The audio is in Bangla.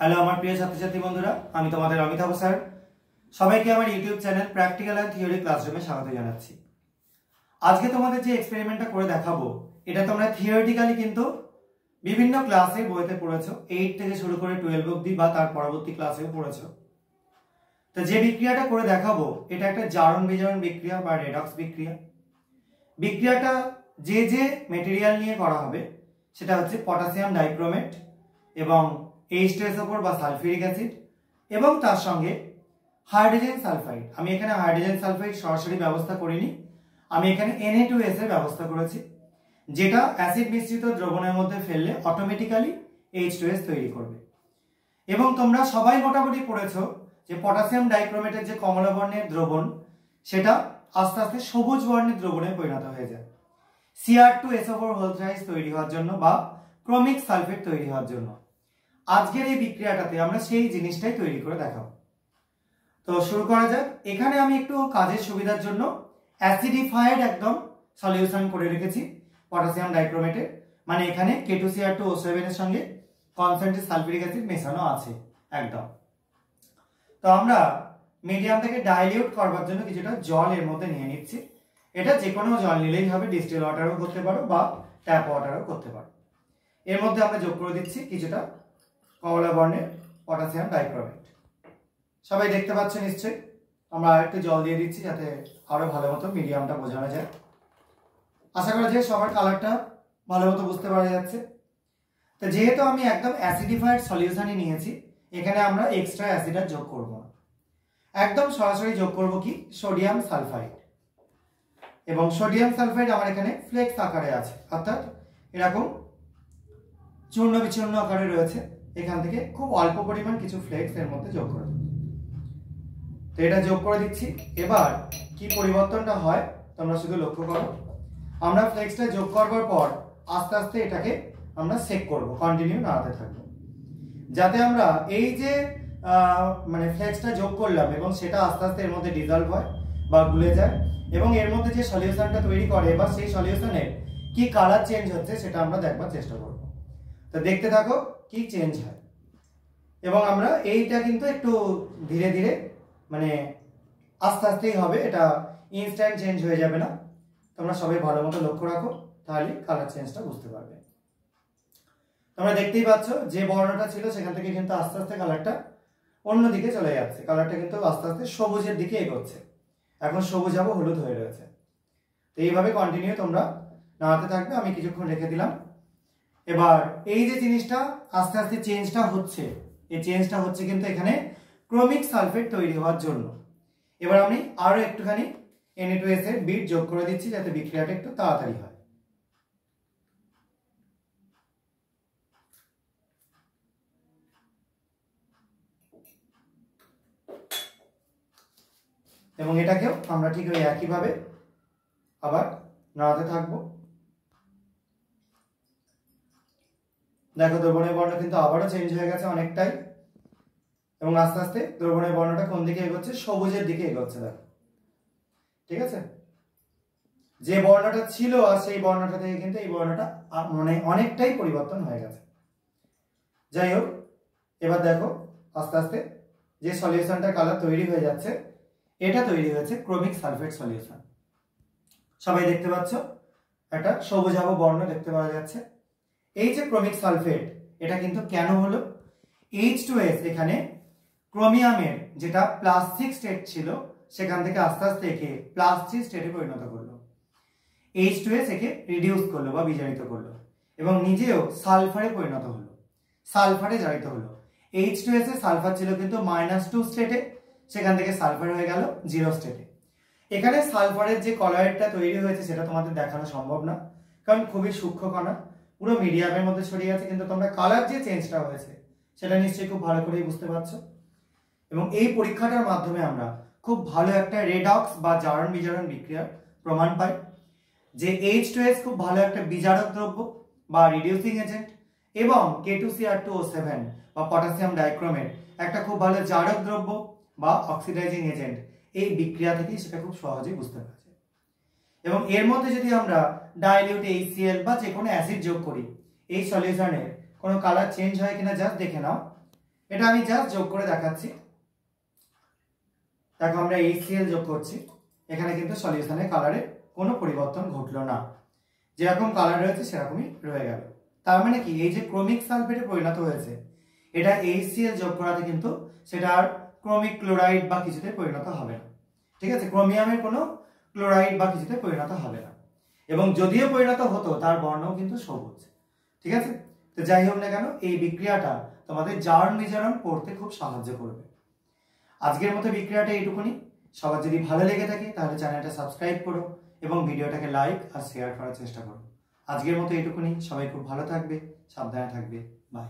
হ্যালো আমার প্রিয় ছাত্রছাত্রী বন্ধুরা, আমি তোমাদের অমিতাভ স্যার। সবাইকে আমার YouTube channel practical and theory ক্লাসরুমে স্বাগত জানাচ্ছি। আজকে তোমাদের যে এক্সপেরিমেন্টটা করে দেখাবো, এটা তোমরা থিওরিটিক্যালি কিন্তু বিভিন্ন ক্লাসে বইতে পড়েছো, 8 থেকে শুরু করে 12 অবধি বা তার পরবর্তী ক্লাসেও পড়েছো। তো যে বিক্রিয়াটা করে দেখাবো, এটা একটা জারণ বিজারণ বিক্রিয়া বা রেডক্স বিক্রিয়া। বিক্রিয়াটা যে যে মেটেরিয়াল নিয়ে করা হবে সেটা হচ্ছে পটাশিয়াম ডাইক্রোমেট এবং H2SO4 বা সালফিউরিক অ্যাসিড এবং তার সঙ্গে হাইড্রোজেন সালফাইড। আমি এখানে হাইড্রোজেন সালফাইড সরাসরি ব্যবস্থা করিনি, আমি এখানে Na2S এর ব্যবস্থা করেছি, যেটা অ্যাসিড মিশ্রিত দ্রবণের মধ্যে ফেললে অটোমেটিক্যালি H2S তৈরি করবে। এবং তোমরা সবাই মোটামুটি পড়েছো যে পটাশিয়াম ডাইক্রোমেটের যে কমলা বর্ণের দ্রবণ, সেটা আস্তে আস্তে সবুজ বর্ণের দ্রবণে পরিণত হয়ে যায় Cr2SO4 তৈরি হওয়ার জন্য বা ক্রোমিক সালফেট তৈরি হওয়ার জন্য। আজকের এই বিক্রিয়াটাতে আমরা সেই জিনিসটাই তৈরি করে দেখাবো। তো শুরু করা যাক। এখানে আমি একটু কাজের সুবিধার জন্য অ্যাসিডিফাইড একদম সলিউশন করে রেখেছি পটাশিয়াম ডাইক্রোমেটে, মানে এখানে K2Cr2O7 এর সঙ্গে কনসেন্ট্রেট সালফিউরিক অ্যাসিড মেশানো আছে একদম। তো আমরা মিডিয়ামটাকে ডাইলিউট করবার জন্য কিছুটা জল এর মধ্যে নিয়ে নিচ্ছি। এটা যে কোনো জল নিলেই হবে, ডিস্টিল ওয়াটারও করতে পারো বা ট্যাপ ওয়াটারও করতে পারো। এর মধ্যে আমরা যোগ করে দিচ্ছি কিছুটা কমলা বর্ণের পটাশিয়াম ডাইক্রোমেট। সবাই দেখতে পাচ্ছেন নিশ্চয়ই। আমরা আরেকটু জল দিয়ে দিচ্ছি যাতে আরো ভালো মতো মিডিয়ামটা বোঝানো যায়। আশা করা যায় সবার কালারটা ভালো মতো বুঝতে পারা যাচ্ছে। তো যেহেতু আমি একদম অ্যাসিডিফাইড সলিউশনই নিয়েছি, এখানে আমরা এক্সট্রা অ্যাসিড আর যোগ করব না, একদম সরাসরি যোগ করব কি সোডিয়াম সালফাইড। এবং সোডিয়াম সালফাইড আমার এখানে ফ্লেক্স আকারে আছে, অর্থাৎ এরকম চূর্ণ বিচূর্ণ আকারে রয়েছে। এখান থেকে খুব অল্প পরিমাণ কিছু ফ্লেক্স এর মধ্যে যোগ করে দেব। তো এটা যোগ করে দিচ্ছি। এবার কি পরিবর্তনটা হয় তোমরা শুধু লক্ষ্য করো। আমরা ফ্লেক্সটা যোগ করবার পর আস্তে আস্তে এটাকে আমরা সেক করব, কন্টিনিউ নাড়াতে থাকবো, যাতে আমরা এই যে মানে ফ্লেক্সটা যোগ করলাম এবং সেটা আস্তে আস্তে এর মধ্যে ডিজলভ হয় বা গুলে যায়, এবং এর মধ্যে যে সলিউশনটা তৈরি করে বা সেই সলিউশনের কি কালার চেঞ্জ হচ্ছে সেটা আমরা দেখবার চেষ্টা করব। তো দেখতে থাকো কি চেঞ্জ হয়। এবং আমরা এইটা কিন্তু একটু ধীরে ধীরে মানে আস্তে আস্তেই হবে, এটা ইনস্ট্যান্ট চেঞ্জ হয়ে যাবে না। তোমরা সবাই ভালো মতো লক্ষ্য রাখো, তাহলে কালার চেঞ্জটা বুঝতে পারবে। তোমরা দেখতেই পাচ্ছ যে বর্ণটা ছিল সেখান থেকে কিন্তু আস্তে আস্তে কালারটা অন্যদিকে চলে যাচ্ছে, কালারটা কিন্তু আস্তে আস্তে সবুজের দিকে এগোচ্ছে। এখন সবুজ আবো হলুদ হয়ে রয়েছে। তো এইভাবে কন্টিনিউ তোমরা নাড়াতে থাকবে। আমি কিছুক্ষণ রেখে দিলাম। এবার এই যে জিনিসটা আস্তে আস্তে চেঞ্জটা হচ্ছে, এই চেঞ্জটা হচ্ছে কিন্তু এখানে ক্রোমিক সালফেট তৈরি হওয়ার জন্য। এবার আমি আরো একটুখানি Na2S এর বিট যোগ করে দিচ্ছি যাতে বিক্রিয়াটা একটু তাড়াতাড়ি হয়। এবং এটাকেও আমরা ঠিক ওই একইভাবে আবার নাড়াতে থাকবো। দেখো দ্রবণের বর্ণ কিন্তু আবারও চেঞ্জ হয়ে গেছে অনেকটাই, এবং আস্তে আস্তে দ্রবণের বর্ণটা কোন দিকে এগোচ্ছে, সবুজের দিকে এগোচ্ছে। দেখো ঠিক আছে, যে বর্ণটা ছিল আর সেই বর্ণটা থেকে কিন্তু এই বর্ণটা মানে অনেকটাই পরিবর্তন হয়ে গেছে। যাই হোক, এবার দেখো আস্তে আস্তে যে সলিউশনটা কালার তৈরি হয়ে যাচ্ছে, এটা তৈরি হয়েছে ক্রোমিক সালফেট সলিউশন। সবাই দেখতে পাচ্ছ একটা সবুজাভ বর্ণ দেখতে পাওয়া যাচ্ছে। এই যে ক্রোমিক সালফেট, এটা কিন্তু কেন হলো, H2S এখানে ক্রোমিয়ামের যেটা +6 স্টেট ছিল সেখান থেকে আস্তে আস্তে একে +3 স্টেটে পরিণত করলো। H2S একে রিডিউস করলো বা বিজারিত করলো এবং নিজেও সালফারে পরিণত হলো, সালফারে জারিত হলো। H2S এর সালফার ছিল কিন্তু -2 স্টেটে, সেখান থেকে সালফার হয়ে গেল 0 স্টেটে। এখানে সালফারের যে কলয়েডটা তৈরি হয়েছে সেটা তোমাদের দেখানো সম্ভব না, কারণ খুবই সূক্ষ্ম কণা, পুরো মিডিয়ামের মধ্যে ছড়িয়ে আছে। কিন্তু তোমরা কালার যে চেঞ্জটা হয়েছে সেটা নিশ্চয়ই খুব ভালো করেই বুঝতে পারছো। এবং এই পরীক্ষাটার মাধ্যমে আমরা খুব ভালো একটা রেডক্স বা জারণ বিজারণ বিক্রিয়ার প্রমাণ পাই, যে H2S খুব ভালো একটা বিজারক দ্রব্য বা রিডিউসিং এজেন্ট, এবং K2Cr2O7 বা পটাশিয়াম ডাইক্রোমেট একটা খুব ভালো জারক দ্রব্য বা অক্সিডাইজিং এজেন্ট। এই বিক্রিয়া থেকে সেটা খুব সহজেই বুঝতে পারা যায়। এবং এর মধ্যে যদি আমরা ডাইলিউট HCl বা যে কোনো অ্যাসিড যোগ করি, এই সলিউশনের কোনো কালার চেঞ্জ হয় কিনা জাস্ট দেখে নাও। এটা আমি জাস্ট যোগ করে দেখাচ্ছি। দেখো আমরা HCl যোগ করছি, এখানে কিন্তু সলিউশনে কালারে কোনো পরিবর্তন ঘটলো না, যেরকম কালার রয়েছে সেরকমই রয়ে গেল। তার মানে কি, এই যে ক্রোমিক সালফেটে পরিণত হয়েছে, এটা HCl যোগ করাতে কিন্তু সেটা আর ক্রোমিক ক্লোরাইড বা কিছুতে পরিণত হবে না। ঠিক আছে, ক্রোমিয়ামের কোনো ক্লোরাইড বা কিছুতে পরিণত হবে না, এবং যদিও পরিণত হতো তার বর্ণও কিন্তু সবুজ। ঠিক আছে, তো যাই হোক না কেন, এই বিক্রিয়াটা তোমাদের জার্ন বিজারণ পড়তে খুব সাহায্য করবে। আজকের মতো বিক্রিয়াটা এইটুকুনি। সবার যদি ভালো লেগে থাকে তাহলে চ্যানেলটা সাবস্ক্রাইব করো এবং ভিডিওটাকে লাইক আর শেয়ার করার চেষ্টা করো। আজকের মতো এইটুকুনি। সবাই খুব ভালো থাকবে, সাবধানে থাকবে। বাই।